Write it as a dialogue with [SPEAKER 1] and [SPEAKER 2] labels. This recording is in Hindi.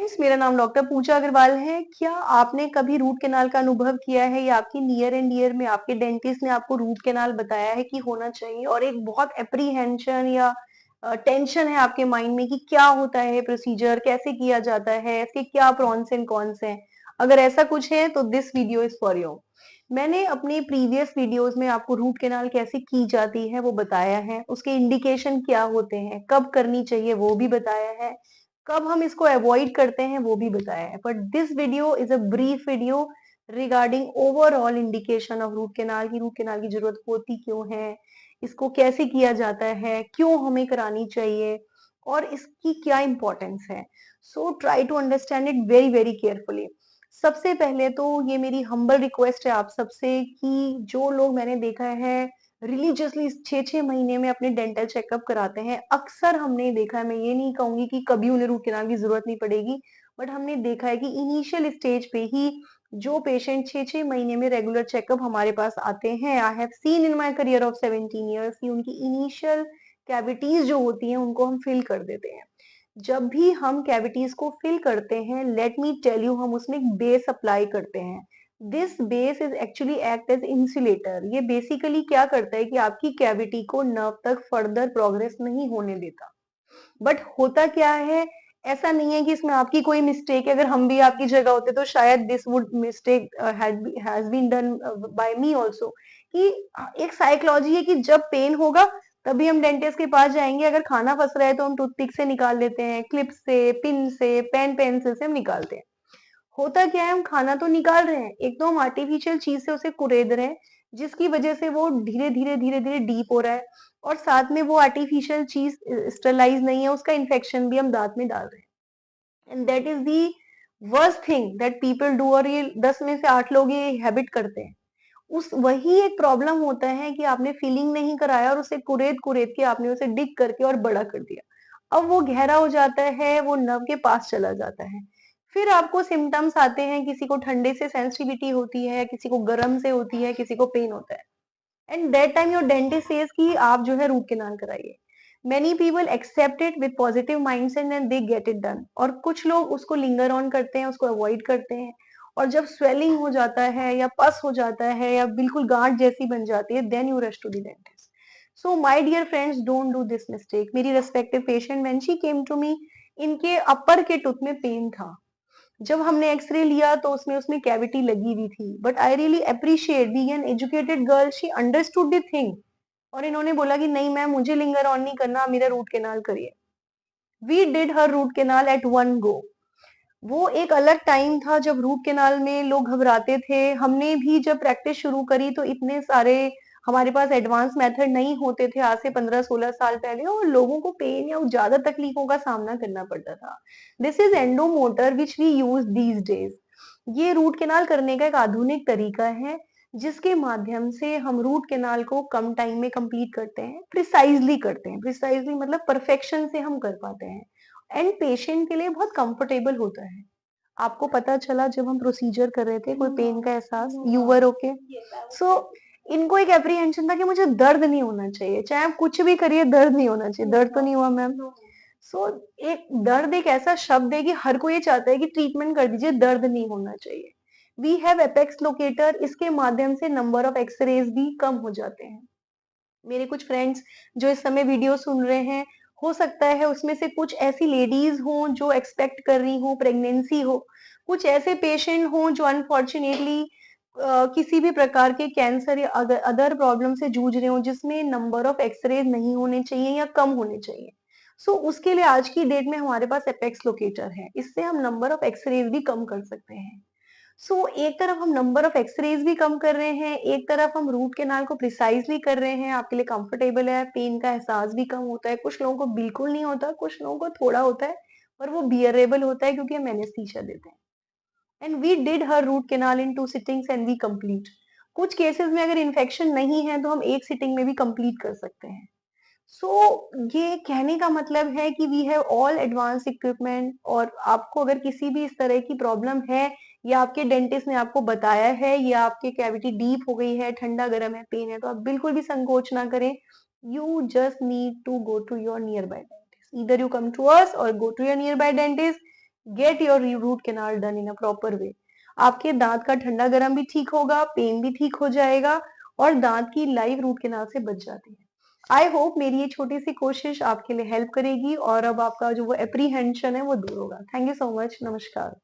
[SPEAKER 1] फ्रेंड्स, मेरा नाम डॉक्टर पूजा अग्रवाल है। क्या आपने कभी रूट कैनाल का अनुभव किया है या आपकी नियर एंड डियर में आपके डेंटिस्ट ने आपको रूट कैनाल बताया है कि होना चाहिए और एक बहुत एप्रीहेंशन या टेंशन है आपके माइंड में कि क्या होता है प्रोसीजर, कैसे किया जाता है, इसके क्या प्रॉन्स एंड कॉन्स हैं? अगर ऐसा कुछ है तो this video is for you. मैंने अपने प्रीवियस वीडियोस में आपको रूट कैनाल कैसे की जाती है वो बताया है, उसके इंडिकेशन क्या होते हैं, कब करनी चाहिए वो भी बताया है, कब हम इसको अवॉइड करते हैं वो भी बताया है। But this video is a brief video regarding overall indication of root canal की रूट कैनाल की जरूरत होती क्यों है, इसको कैसे किया जाता है, क्यों हमें करानी चाहिए और इसकी क्या इंपॉर्टेंस है। So try to understand it very very carefully. सबसे पहले तो ये मेरी हम्बल रिक्वेस्ट है आप सबसे कि जो लोग मैंने देखा है रिलीजियसली 6-6 महीने में अपने डेंटल चेकअप कराते हैं, अक्सर हमने देखा है, मैं ये नहीं कहूंगी कि कभी उन्हें रूट कैनाल की जरूरत नहीं पड़ेगी, बट हमने देखा है कि इनिशियल स्टेज पे ही जो पेशेंट 6-6 महीने में रेगुलर चेकअप हमारे पास आते हैं, I have seen in my career of 17 years कि उनकी इनिशियल कैविटीज जो होती हैं उनको हम फिल कर देते हैं। जब भी हम कैविटीज को फिल करते हैं, लेट मी टेल यू, हम उसमें एक बेस अप्लाई करते हैं। This base is actually act as insulator. ये बेसिकली क्या करता है कि आपकी कैविटी को नर्व तक फर्दर प्रोग्रेस नहीं होने देता। बट होता क्या है, ऐसा नहीं है कि इसमें आपकी कोई मिस्टेक है। अगर हम भी आपकी जगह होते तो शायद this would mistake has been done by me also, कि एक साइकोलॉजी है कि जब पेन होगा तभी हम डेंटिस्ट के पास जाएंगे। अगर खाना फंस रहा है तो हम टूथपिक से निकाल लेते हैं, क्लिप से, पिन से, पेन पेंसिल से हम निकालते हैं। होता क्या है, हम खाना तो निकाल रहे हैं, एक तो हम आर्टिफिशियल चीज से उसे कुरेद रहे हैं जिसकी वजह से वो धीरे धीरे धीरे धीरे डीप हो रहा है, और साथ में वो आर्टिफिशियल चीज स्टरलाइज नहीं है, उसका इन्फेक्शन भी हम दांत में डाल रहे हैं। And that is the worst thing that people do, और ये 10 में से 8 लोग ये हैबिट करते हैं। उस वही एक प्रॉब्लम होता है कि आपने फीलिंग नहीं कराया और उसे कुरेद कुरेद के आपने उसे डिग करके और बड़ा कर दिया। अब वो गहरा हो जाता है, वो नर्व के पास चला जाता है। फिर आपको सिम्टम्स आते हैं, किसी को ठंडे से सेंसिटिविटी होती है, किसी को गर्म से होती है, किसी को पेन होता है। And that time your dentist says कि आप जो है रूट कैनाल कराइए। Many people accept it with positive mindset and they get it done, और कुछ लोग उसको लिंगर ऑन करते हैं, उसको अवॉइड करते हैं। और जब स्वेलिंग हो जाता है या पस हो जाता है या बिल्कुल गांठ जैसी बन जाती है, then you rush to the dentist. So my dear friends, don't do this mistake. मेरी respective patient when she came to me, इनके अपर के टूथ में पेन था। जब हमने एक्सरे लिया तो उसमें उसमें कैविटी लगी हुई थी, but I really appreciate being an educated girl, she understood the thing. और इन्होंने बोला कि नहीं मैम, मुझे लिंगर ऑन नहीं करना, मेरा रूट कैनाल करिए। We did her root canal at one go. वो एक अलग टाइम था जब रूट कैनाल में लोग घबराते थे। हमने भी जब प्रैक्टिस शुरू करी तो इतने सारे हमारे पास एडवांस मेथड नहीं होते थे, आज से 15-16 साल पहले, और लोगों को पेन या ज्यादा तकलीफों का सामना करना पड़ता था। This is endomotor which we use these days. ये रूट कैनाल करने का एक आधुनिक तरीका है जिसके माध्यम से हम रूट कैनाल को कम टाइम में कंप्लीट करते हैं, प्रिसाइजली करते हैं। प्रिसाइजली मतलब परफेक्शन से हम कर पाते हैं, एंड पेशेंट के लिए बहुत कंफर्टेबल होता है। आपको पता चला जब हम प्रोसीजर कर रहे थे, कोई पेन का एहसास, यू वर ओके? सो इनको एक एप्रीहेंशन था कि मुझे दर्द नहीं होना चाहिए, चाहे आप कुछ भी करिए दर्द नहीं होना चाहिए। दर्द तो नहीं हुआ मैम? सो एक दर्द एक ऐसा शब्द है कि हर कोई ये चाहता है कि ट्रीटमेंट कर दीजिए, दर्द नहीं होना चाहिए। वी हैव एपेक्स लोकेटर, इसके माध्यम से नंबर ऑफ एक्सरेज भी कम हो जाते हैं। मेरे कुछ फ्रेंड्स जो इस समय वीडियो सुन रहे हैं, हो सकता है उसमें से कुछ ऐसी लेडीज हों जो एक्सपेक्ट कर रही हो प्रेगनेंसी हो, कुछ ऐसे पेशेंट हों जो अनफॉर्चुनेटली किसी भी प्रकार के कैंसर या अदर प्रॉब्लम से जूझ रहे हो जिसमें नंबर ऑफ एक्सरेज नहीं होने चाहिए या कम होने चाहिए। सो उसके लिए आज की डेट में हमारे पास एपेक्स लोकेटर है, इससे हम नंबर ऑफ एक्सरेज भी कम कर सकते हैं। एक तरफ हम नंबर ऑफ एक्सरेज भी कम कर रहे हैं, एक तरफ हम रूट कैनाल को प्रिसाइजली कर रहे हैं, आपके लिए कंफर्टेबल है, पेन का एहसास भी कम होता है। कुछ लोगों को बिल्कुल नहीं होता, कुछ लोगों को थोड़ा होता है, पर वो बियरेबल होता है क्योंकि हम एनेस्थीसिया देते हैं। And we did her root canal in 2 sittings and we complete. कुछ केसेस में अगर इन्फेक्शन नहीं है तो हम एक सिटिंग में भी कंप्लीट कर सकते हैं। ये कहने का मतलब है कि we have all advance equipment, और आपको अगर किसी भी इस तरह की प्रॉब्लम है या आपके डेंटिस्ट ने आपको बताया है या आपके कैविटी डीप हो गई है, ठंडा गर्म है, पेन है, तो आप बिल्कुल भी संकोच ना करें। You just need to go to your nearby dentist, either you come to us or go to your nearby dentist. Get your root canal done in a proper way. आपके दांत का ठंडा गर्म भी ठीक होगा, पेन भी ठीक हो जाएगा और दांत की लाइव रूट कैनाल से बच जाती है। आई होप मेरी ये छोटी सी कोशिश आपके लिए हेल्प करेगी और अब आपका जो वो एप्रीहेंशन है वो दूर होगा। Thank you so much. नमस्कार।